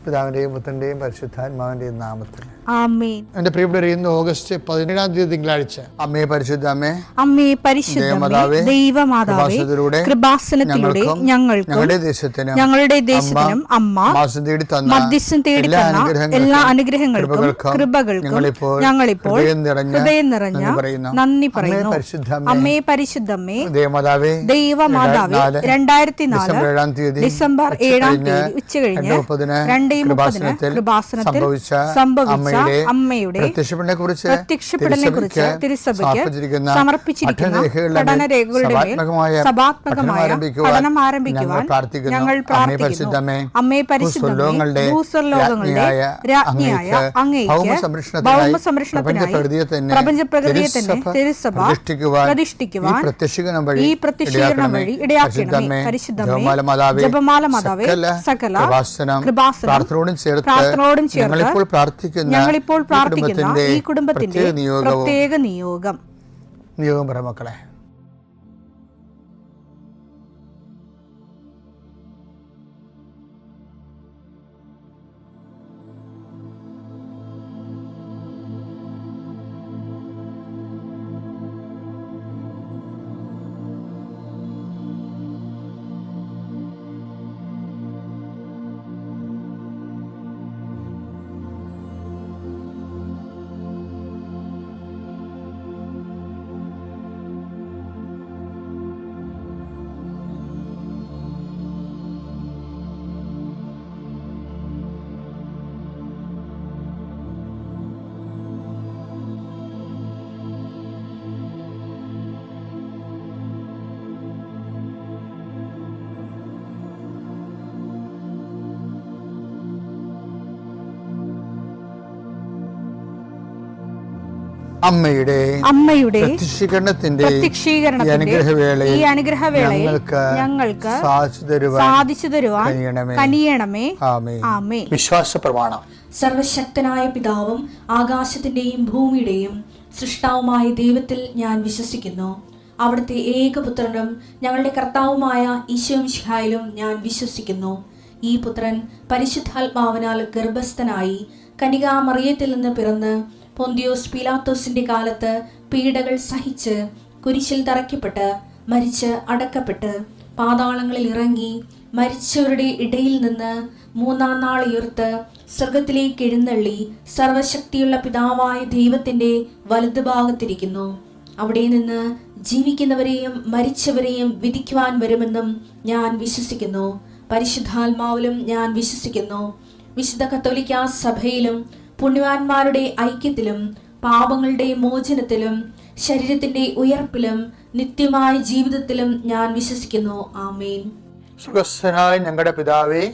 പിതാവിന്റെയും പുത്രന്റെയും പരിശുദ്ധാത്മാവിന്റെയും നാമത്തിൽ ആമേൻ. എന്റെ പ്രിയപ്പെട്ടവരെ, ഇന്ന് ഓഗസ്റ്റ് 17 തിങ്കളാഴ്ച. അമ്മേ പരിശുദ്ധ അമ്മേ, അമ്മേ പരിശുദ്ധമേ, ദൈവമാതാവേ, കൃപാസനത്തിലൂടെ ഞങ്ങളുടെ ദേശത്തിനും അമ്മ മധ്യസ്ഥം തേടി തന്ന എല്ലാ അനുഗ്രഹങ്ങൾക്കും കൃപകൾക്കും ഞങ്ങളിപ്പോൾ ഹൃദയം നിറഞ്ഞ നന്ദി പറയുന്നു. അമ്മേ പരിശുദ്ധമേ, ദൈവമാതാവേ, 2004 ഡിസംബർ 7 ഉച്ചകഴിഞ്ഞ് 2:30 കൃപാസനത്തിൽ സംഭവിച്ച അമ്മയുടെ പ്രത്യക്ഷപ്പെടലിനെക്കുറിച്ച് തിരുസഭയ്ക്ക് സമർപ്പിച്ചിരിക്കുന്ന പഠനരേഖകളുടെ മേൽ സഭാത്മകമായ പഠനം ആരംഭിക്കുവാൻ ഞങ്ങൾ പ്രാർത്ഥിക്കുന്നു. അമ്മേ പരിശുദ്ധമേ, ഭൂസ്വർലോകങ്ങളുടെ രാജ്ഞിയായ അങ്ങേയ്ക്ക് ഭൗമസംരക്ഷണത്തിനായി പ്രപഞ്ചപ്രകൃതിയെ തന്നെ തിരുസഭ പ്രതിഷ്ഠിക്കുവാൻ ഈ പ്രത്യക്ഷീകരണം വഴി ഇടയാക്കണമേ. പരിശുദ്ധമേ, ജപമാല മാതാവേ, സകല കൃപാസനം പ്രാർത്ഥനയോടും ചേർത്ത് ഞങ്ങളിപ്പോൾ പ്രാർത്ഥിക്കുന്ന ഈ കുടുംബത്തിന്റെ പ്രത്യേക നിയോഗം പറ മക്കളെ. അമ്മയുടെ പ്രത്യക്ഷീകരണത്തിന്റെ ഈ അനുഗ്രഹവേളയിൽ ഞങ്ങൾക്ക് സാധിച്ചു തരുവാൻ കനിയണമേ. ആമേൻ. വിശ്വാസ പ്രമാണം. സർവശക്തനായ പിതാവും ആകാശത്തിന്റെയും ഭൂമിയുടെയും സൃഷ്ടാവുമായ ദൈവത്തിൽ ഞാൻ വിശ്വസിക്കുന്നു. അവിടുത്തെ ഏകപുത്രനും ഞങ്ങളുടെ കർത്താവുമായ ഈശോമിശിഹായിലും ഞാൻ വിശ്വസിക്കുന്നു. ഈ പുത്രൻ പരിശുദ്ധാത്മാവിനാൽ ഗർഭസ്ഥനായി കന്യകാമറിയത്തിൽ നിന്ന് പിറന്ന് പൊന്തിയോസ് പീലാത്തോസിന്റെ കാലത്ത് പീഡകൾ സഹിച്ച് കുരിശിൽ തറയ്ക്കപ്പെട്ട് മരിച്ച് അടക്കപ്പെട്ട് പാതാളങ്ങളിൽ ഇറങ്ങി മരിച്ചവരുടെ ഇടയിൽ നിന്ന് 3-ാം നാൾ ഉയർത്ത് സ്വർഗത്തിലേക്ക് എഴുന്നള്ളി സർവശക്തിയുള്ള പിതാവായ ദൈവത്തിന്റെ വലതുഭാഗത്തിരിക്കുന്നു. അവിടെ നിന്ന് ജീവിക്കുന്നവരെയും മരിച്ചവരെയും വിധിക്കുവാൻ വരുമെന്നും ഞാൻ വിശ്വസിക്കുന്നു. പരിശുദ്ധാത്മാവിലും ഞാൻ വിശ്വസിക്കുന്നു. വിശുദ്ധ കത്തോലിക്കാ സഭയിലും പുണ്യവാന്മാരുടെ ഐക്യത്തിലും പാപങ്ങളുടെ മോചനത്തിലും ശരീരത്തിന്റെ ഉയർപ്പിലും നിത്യമായ ജീവിതത്തിലും ഞാൻ വിശ്വസിക്കുന്നു. ആമേൻ. സുഖസ്ഥനായ ഞങ്ങളുടെ പിതാവേ,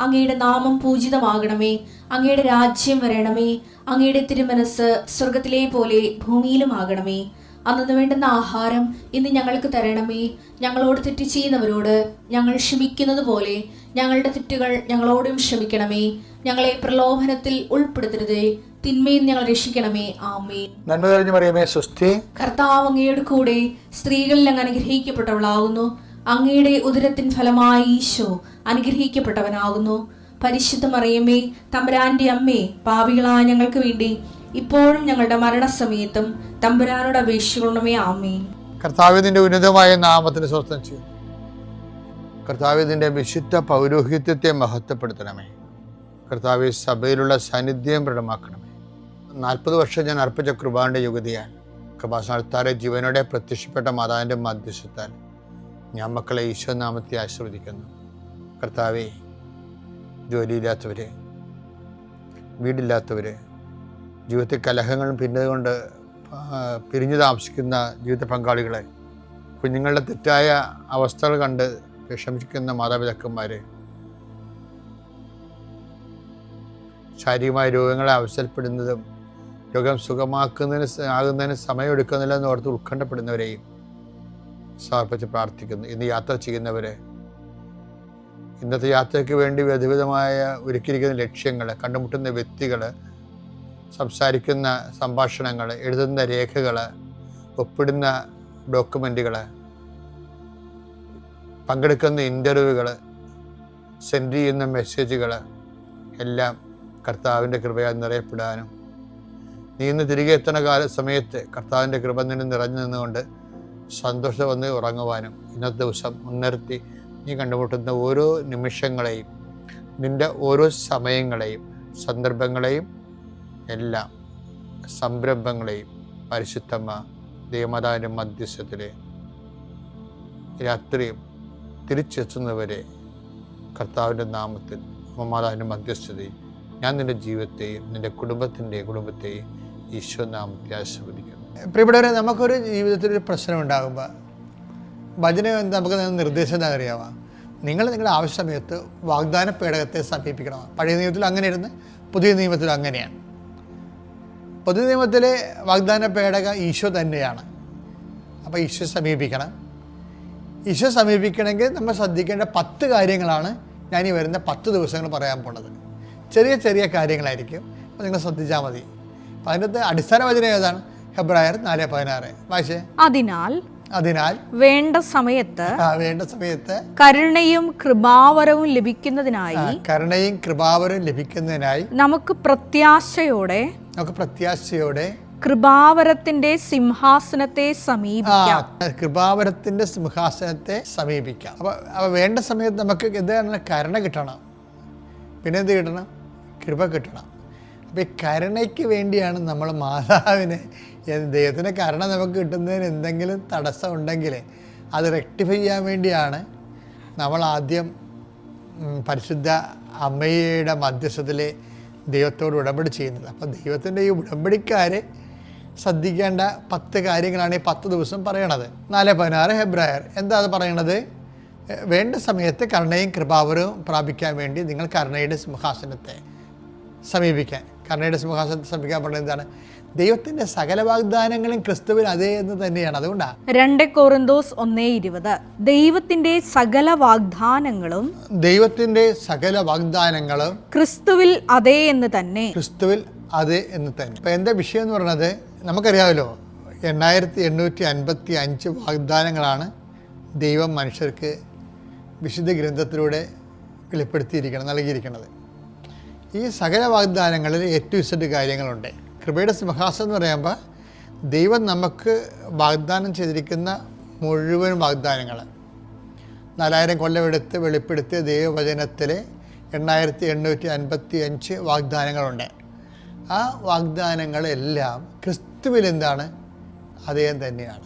അങ്ങയുടെ നാമം പൂജിതമാകണമേ. അങ്ങയുടെ രാജ്യം വരണമേ. അങ്ങയുടെ തിരുമനസ് സ്വർഗത്തിലെ പോലെ ഭൂമിയിലും ആകണമേ. അന്നു വേണ്ടുന്ന ആഹാരം ഇന്ന് ഞങ്ങൾക്ക് തരണമേ. ഞങ്ങളോട് തെറ്റ് ചെയ്യുന്നവരോട് ഞങ്ങൾ ക്ഷമിക്കുന്നത് പോലെ ഞങ്ങളുടെ തെറ്റുകൾ ഞങ്ങളോടും ക്ഷമിക്കണമേ. ഞങ്ങളെ പ്രലോഭനത്തിൽ ഉൾപ്പെടുത്തരുതേ, തിന്മയിൽ ഞങ്ങൾ രക്ഷിക്കണമേ. ആമേൻ. നന്മ നിറഞ്ഞ മറിയമേ, സ്വസ്തി. കർത്താവ് അങ്ങയുടെ കൂടെ സ്ത്രീകളിൽ അങ്ങ് അനുഗ്രഹിക്കപ്പെട്ടവളാകുന്നു. അങ്ങയുടെ ഉദരത്തിൻ ഫലമായി ഈശോ അനുഗ്രഹിക്കപ്പെട്ടവനാകുന്നു. പരിശുദ്ധ മറിയമേ, തമ്പുരാന്റെ അമ്മേ, പാപികളായ ഞങ്ങൾക്ക് വേണ്ടി ഇപ്പോഴും ഞങ്ങളുടെ മരണസമയത്തും തമ്പുരാനോട് അപേക്ഷിക്കണമേ. ആമേൻ. കർത്താവിന്റെ ഉന്നതമായ നാമത്തിന് സ്വസ്ഥം ചെയ്യും. കർത്താവിന്റെ വിശുദ്ധ പൗരോഹിത്യത്തെ മഹത്വപ്പെടുത്തണമേ. കർത്താവ് സഭയിലുള്ള സാന്നിധ്യം പ്രകടമാക്കണമേ. 40 വർഷം ഞാൻ അർപ്പിച്ച കൃപാന്റെ യുഗതിയാൽ കൃപാസനത്താറെ ജീവനോടെ പ്രത്യക്ഷപ്പെട്ട മാതാവിന്റെ മധ്യസ്ഥത്താൽ ഞാൻ മക്കളെ ഈശോ നാമത്തെ ആശീർവദിക്കുന്നു. കർത്താവെ, ജോലിയില്ലാത്തവര്, വീടില്ലാത്തവര്, ജീവിതത്തിൽ കലഹങ്ങളും ഭിന്നതകൊണ്ട് പിരിഞ്ഞു താമസിക്കുന്ന ജീവിത പങ്കാളികളെ, കുഞ്ഞുങ്ങളുടെ തെറ്റായ അവസ്ഥകൾ കണ്ട് വിഷമിക്കുന്ന മാതാപിതാക്കന്മാരെ, ശാരീരികമായ രോഗങ്ങളെ അവസരപ്പെടുന്നതും രോഗം ആകുന്നതിന് സമയമെടുക്കുന്നില്ല എന്ന് ഓർത്ത് ഉത്കണ്ഠപ്പെടുന്നവരെയും സമർപ്പിച്ച് പ്രാർത്ഥിക്കുന്നു. ഇന്ന് യാത്ര ചെയ്യുന്നവരെ, ഇന്നത്തെ യാത്രയ്ക്ക് വേണ്ടി വിധവിധമായ ഒരുക്കിയിരിക്കുന്ന ലക്ഷ്യങ്ങൾ, കണ്ടുമുട്ടുന്ന വ്യക്തികൾ, സംസാരിക്കുന്ന സംഭാഷണങ്ങൾ, എഴുതുന്ന രേഖകൾ, ഒപ്പിടുന്ന ഡോക്യുമെൻറ്റുകൾ, പങ്കെടുക്കുന്ന ഇൻ്റർവ്യൂകൾ, സെൻഡ് ചെയ്യുന്ന മെസ്സേജുകൾ എല്ലാം കർത്താവിൻ്റെ കൃപയാൽ നിറയപ്പെടാനും നീ ഇന്ന് തിരികെ എത്തുന്ന സമയത്ത് കർത്താവിൻ്റെ കൃപ നിന്നെ നിറഞ്ഞു നിന്നുകൊണ്ട് സന്തോഷം വന്ന് ഉറങ്ങുവാനും ഇന്നത്തെ ദിവസം മുൻനിർത്തി നീ കണ്ടുമുട്ടുന്ന ഓരോ നിമിഷങ്ങളെയും നിൻ്റെ ഓരോ സമയങ്ങളെയും സന്ദർഭങ്ങളെയും എല്ലാം സംരംഭങ്ങളെയും പരിശുദ്ധമ്മ ദൈവമാതാവിൻ്റെ മധ്യസ്ഥത്തിൽ രാത്രിയും തിരിച്ചെത്തുന്നവരെ കർത്താവിൻ്റെ നാമത്തിൽ മാതാവിൻ്റെ മധ്യസ്ഥതയും ഞാൻ നിൻ്റെ ജീവിതത്തെയും നിൻ്റെ കുടുംബത്തെയും ഈശോ നാമത്തെ ആശീർവദിക്കുന്നു. പ്രിയപ്പെട്ടവരെ, നമുക്കൊരു ജീവിതത്തിലൊരു പ്രശ്നം ഉണ്ടാകുമ്പോൾ വചനം നമുക്ക് നിർദ്ദേശം എന്താ അറിയാമോ? നിങ്ങൾ നിങ്ങളുടെ ആവശ്യ സമയത്ത് വാഗ്ദാന പേടകത്തെ സമീപിക്കണം. പഴയ നിയമത്തിൽ അങ്ങനെയായിരുന്നു, പുതിയ നിയമത്തിൽ അങ്ങനെയാണ്. പുതിയ നിയമത്തിലെ വാഗ്ദാന പേടക ഈശോ തന്നെയാണ്. അപ്പോൾ ഈശോ സമീപിക്കണം. ഈശോ സമീപിക്കണമെങ്കിൽ നമ്മൾ ശ്രദ്ധിക്കേണ്ട 10 കാര്യങ്ങളാണ് ഞാൻ ഈ വരുന്ന 10 ദിവസങ്ങൾ പറയാൻ പോണത്. ചെറിയ ചെറിയ കാര്യങ്ങളായിരിക്കും, അപ്പോൾ നിങ്ങൾ ശ്രദ്ധിച്ചാൽ മതി. അപ്പം അതിൻ്റെ അടിസ്ഥാന വചനം ഏതാണ്? ഹെബ്രായർ 4:16 വായിച്ചേ. അതിനാൽ വേണ്ട സമയത്ത് കരുണയും കൃപാവരവും ലഭിക്കുന്നതിനായി നമുക്ക് പ്രത്യാശയോടെ കൃപാവരത്തിന്റെ സിംഹാസനത്തെ സമീപിക്കാം. അപ്പൊ വേണ്ട സമയത്ത് നമുക്ക് എന്താണ്? കരുണ കിട്ടണം. പിന്നെ എന്ത് കിട്ടണം? കൃപ കിട്ടണം. അപ്പം ഈ കരുണയ്ക്ക് വേണ്ടിയാണ് നമ്മൾ മാതാവിനെ, ദൈവത്തിൻ്റെ കരുണ നമുക്ക് കിട്ടുന്നതിന് എന്തെങ്കിലും തടസ്സം ഉണ്ടെങ്കിൽ അത് റെക്ടിഫൈ ചെയ്യാൻ വേണ്ടിയാണ് നമ്മൾ ആദ്യം പരിശുദ്ധ അമ്മയുടെ മധ്യസ്ഥത്തിൽ ദൈവത്തോട് ഉടമ്പടി ചെയ്യുന്നത്. അപ്പോൾ ദൈവത്തിൻ്റെ ഈ ഉടമ്പടിക്കാരെ ശ്രദ്ധിക്കേണ്ട 10 കാര്യങ്ങളാണ് ഈ 10 ദിവസം പറയണത്. 4:16 ഹെബ്രായർ. എന്താ അത് പറയണത്? വേണ്ട സമയത്ത് കരുണയും കൃപാവരവും പ്രാപിക്കാൻ വേണ്ടി നിങ്ങൾ കരുണയുടെ സിംഹാസനത്തെ സമീപിക്കാൻ പറയുന്നത് എന്താണ്? ദൈവത്തിൻ്റെ സകല വാഗ്ദാനങ്ങളും ക്രിസ്തുവിൽ അതേ എന്ന് തന്നെയാണ്. അതുകൊണ്ടാണ് 2 കൊറിന്തോസ് 1:20 ദൈവത്തിന്റെ സകല വാഗ്ദാനങ്ങളും ക്രിസ്തുവിൽ അതേ എന്ന് തന്നെ. ഇപ്പം എൻ്റെ വിഷയം എന്ന് പറയുന്നത് നമുക്കറിയാമല്ലോ, 8855 വാഗ്ദാനങ്ങളാണ് ദൈവം മനുഷ്യർക്ക് വിശുദ്ധ ഗ്രന്ഥത്തിലൂടെ നൽകിയിരിക്കുന്നത്. ഈ സകല വാഗ്ദാനങ്ങളിൽ A to Z കാര്യങ്ങളുണ്ട്. കൃപയുടെ സിംഹാസനം എന്ന് പറയുമ്പോൾ ദൈവം നമുക്ക് വാഗ്ദാനം ചെയ്തിരിക്കുന്ന മുഴുവൻ വാഗ്ദാനങ്ങൾ 4000 കൊല്ലമെടുത്ത് വെളിപ്പെടുത്തിയ ദൈവവചനത്തിലെ 8855 വാഗ്ദാനങ്ങളുണ്ട്. ആ വാഗ്ദാനങ്ങളെല്ലാം ക്രിസ്തുവിൽ എന്താണ്? അദ്ദേഹം തന്നെയാണ്.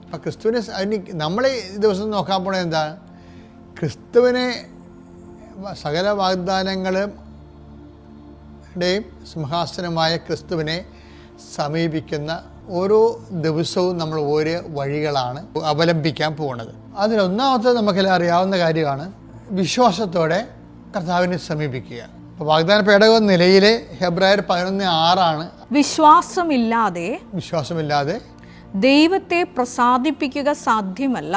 അപ്പം ക്രിസ്തുവിനെ നമ്മൾ ഈ ദിവസം നോക്കാൻ പോണത് എന്താണ്? ക്രിസ്തുവിനെ, സകല വാഗ്ദാനങ്ങളുടെയും സിംഹാസനമായ ക്രിസ്തുവിനെ സമീപിക്കുന്ന ഓരോ ദിവസവും നമ്മൾ ഓരോ വഴികളാണ് അവലംബിക്കാൻ പോകുന്നത്. അതിലൊന്നാമത്തെ നമുക്കെല്ലാം അറിയാവുന്ന കാര്യമാണ് വിശ്വാസത്തോടെ കർത്താവിനെ സമീപിക്കുക. അപ്പോൾ വാഗ്ദാന പേടകം നിലയിലെ ഹെബ്രായർ 11:6 വിശ്വാസമില്ലാതെ ദൈവത്തെ പ്രസാദിപ്പിക്കുക സാധ്യമല്ല.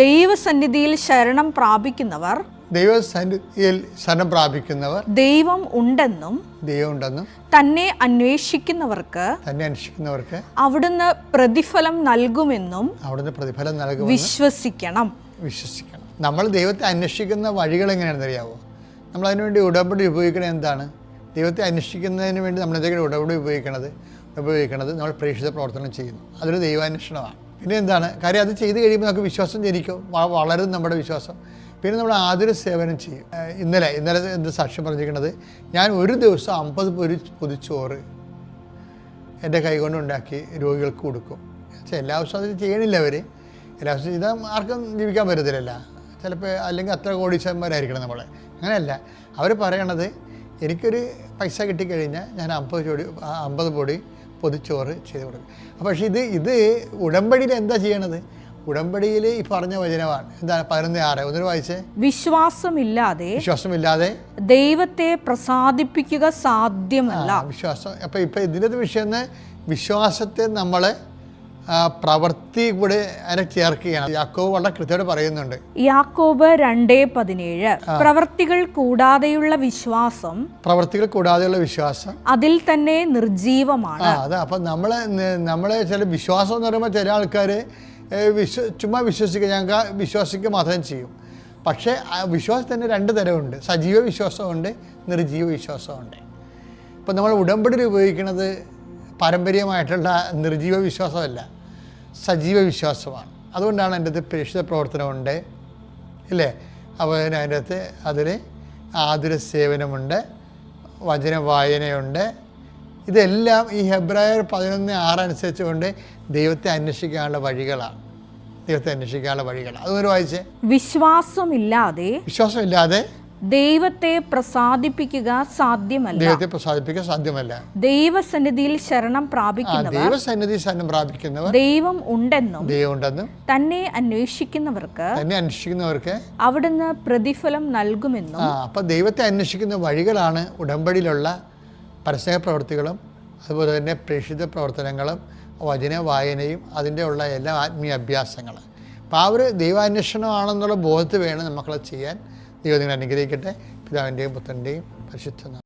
ദൈവസന്നിധിയിൽ ശരണം പ്രാപിക്കുന്നവർ ദൈവം ഉണ്ടെന്നും തന്നെ അന്വേഷിക്കുന്നവർക്ക് അവിടുന്ന് പ്രതിഫലം നൽകുമെന്നും വിശ്വസിക്കണം. നമ്മൾ ദൈവത്തെ അന്വേഷിക്കുന്ന വഴികൾ എങ്ങനെയാണെന്ന് അറിയാവോ? നമ്മൾ അതിനുവേണ്ടി ഉടമ്പടി ഉപയോഗിക്കണത് എന്താണ്? ദൈവത്തെ അന്വേഷിക്കുന്നതിന് വേണ്ടി നമ്മൾ എന്തെങ്കിലും ഉടമ്പടി ഉപയോഗിക്കണത് നമ്മൾ പ്രേക്ഷിത പ്രവർത്തനം ചെയ്യുന്നു. അതൊരു ദൈവാന്വേഷണമാണ്. പിന്നെ എന്താണ് കാര്യം? അത് ചെയ്ത് കഴിയുമ്പോൾ നമുക്ക് വിശ്വാസം ജനിക്കും, വളരും നമ്മുടെ വിശ്വാസം. പിന്നെ നമ്മൾ ആതുര സേവനം ചെയ്യും. ഇന്നലെ എന്ത് സാക്ഷ്യം പറഞ്ഞിരിക്കുന്നത്? ഞാൻ ഒരു ദിവസം 50 പൊതിച്ചോറ് എൻ്റെ കൈകൊണ്ട് ഉണ്ടാക്കി രോഗികൾക്ക് കൊടുക്കും. എല്ലാ ദിവസവും അത് ചെയ്യണില്ല അവർ. എല്ലാ ദിവസവും ചെയ്താൽ ആർക്കും ജീവിക്കാൻ പറ്റത്തില്ലല്ല. ചിലപ്പോൾ അല്ലെങ്കിൽ അത്ര കോടീശ്വരന്മാരായിരിക്കണം നമ്മൾ. അങ്ങനെയല്ല. അവർ പറയണത് എനിക്കൊരു പൈസ കിട്ടിക്കഴിഞ്ഞാൽ ഞാൻ 50 പൊടി പൊതിച്ചോറ് ചെയ്ത് കൊടുക്കും. പക്ഷേ ഇത് ഉടമ്പടിയിൽ എന്താ ചെയ്യണത്? ഉടമ്പടിയിൽ ഈ പറഞ്ഞ വചനമാണ്. എന്താണ്? 11:6 ഒന്നിന് വായിച്ചേ. വിശ്വാസമില്ലാതെ ദൈവത്തെ പ്രസാദിപ്പിക്കുക സാധ്യമല്ല. വിശ്വാസം. അപ്പം ഇതിൻ്റെ വിഷയം വിശ്വാസത്തെ നമ്മൾ പ്രവൃത്തി കൂടെ അതിനെ ചേർക്കുകയാണ്. യാക്കോബ് വളരെ കൃത്യമായിട്ട് പറയുന്നുണ്ട്. യാക്കോബ് 2:17 പ്രവൃത്തികൾ കൂടാതെയുള്ള വിശ്വാസം അതിൽ തന്നെ നിർജീവമാണ്. അതെ. അപ്പം നമ്മളെ ചില വിശ്വാസം എന്ന് പറയുമ്പോൾ ചില ആൾക്കാർ ചുമ്മാ വിശ്വസിക്കുക, ഞങ്ങൾക്ക് വിശ്വസിക്കുക മാത്രം ചെയ്യും. പക്ഷേ ആ വിശ്വാസത്തിന് 2 തരമുണ്ട്. സജീവ വിശ്വാസമുണ്ട്, നിർജീവ വിശ്വാസമുണ്ട്. ഇപ്പോൾ നമ്മൾ ഉടമ്പടിയിൽ ഉപയോഗിക്കുന്നത് പാരമ്പര്യമായിട്ടുള്ള നിർജീവ വിശ്വാസമല്ല, സജീവ വിശ്വാസമാണ്. അതുകൊണ്ടാണ് അതിൻ്റെ അകത്ത് പ്രേക്ഷിത പ്രവർത്തനമുണ്ട്, ഇല്ലേ? അപ്പോൾ അതിൻ്റെ അകത്ത് അതിൽ ആതുര സേവനമുണ്ട്, വചന വായനയുണ്ട്. ഇതെല്ലാം ഈ ഹെബ്രായർ 11:6 അനുസരിച്ചുകൊണ്ട് ദൈവത്തെ അന്വേഷിക്കാനുള്ള വഴികളാണ്. ദൈവത്തെ അന്വേഷിക്കാനുള്ള വഴികൾ അതൊരു വായിച്ചേ. വിശ്വാസമില്ലാതെ ദൈവത്തെ പ്രസാദിപ്പിക്കുക സാധ്യമല്ല. ദൈവത്തെ പ്രസാദിപ്പിക്കുക സാധ്യമല്ല. ദൈവസന്നിധിയിൽ ശരണം പ്രാപിക്കുന്നവർ ദൈവം ഉണ്ടെന്നും തന്നെ അന്വേഷിക്കുന്നവർക്ക് അവിടുന്ന് പ്രതിഫലം നൽകുമെന്നും. അപ്പൊ ദൈവത്തെ അന്വേഷിക്കുന്ന വഴികളാണ് ഉടമ്പടിയിലുള്ള പരസ്യ പ്രവൃത്തികളും അതുപോലെ തന്നെ പ്രേക്ഷിത പ്രവർത്തനങ്ങളും വചന വായനയും അതിൻ്റെ ഉള്ള എല്ലാ ആത്മീയ അഭ്യാസങ്ങളും. അപ്പോൾ ആ ഒരു ദൈവാന്വേഷണമാണെന്നുള്ള ബോധത്തിൽ വേണം നമുക്കത് ചെയ്യാൻ. ദൈവം നിങ്ങളെ അനുഗ്രഹിക്കട്ടെ. പിതാവിൻ്റെയും പുത്രൻ്റെയും പരിശുദ്ധ നാമത്തിൽ.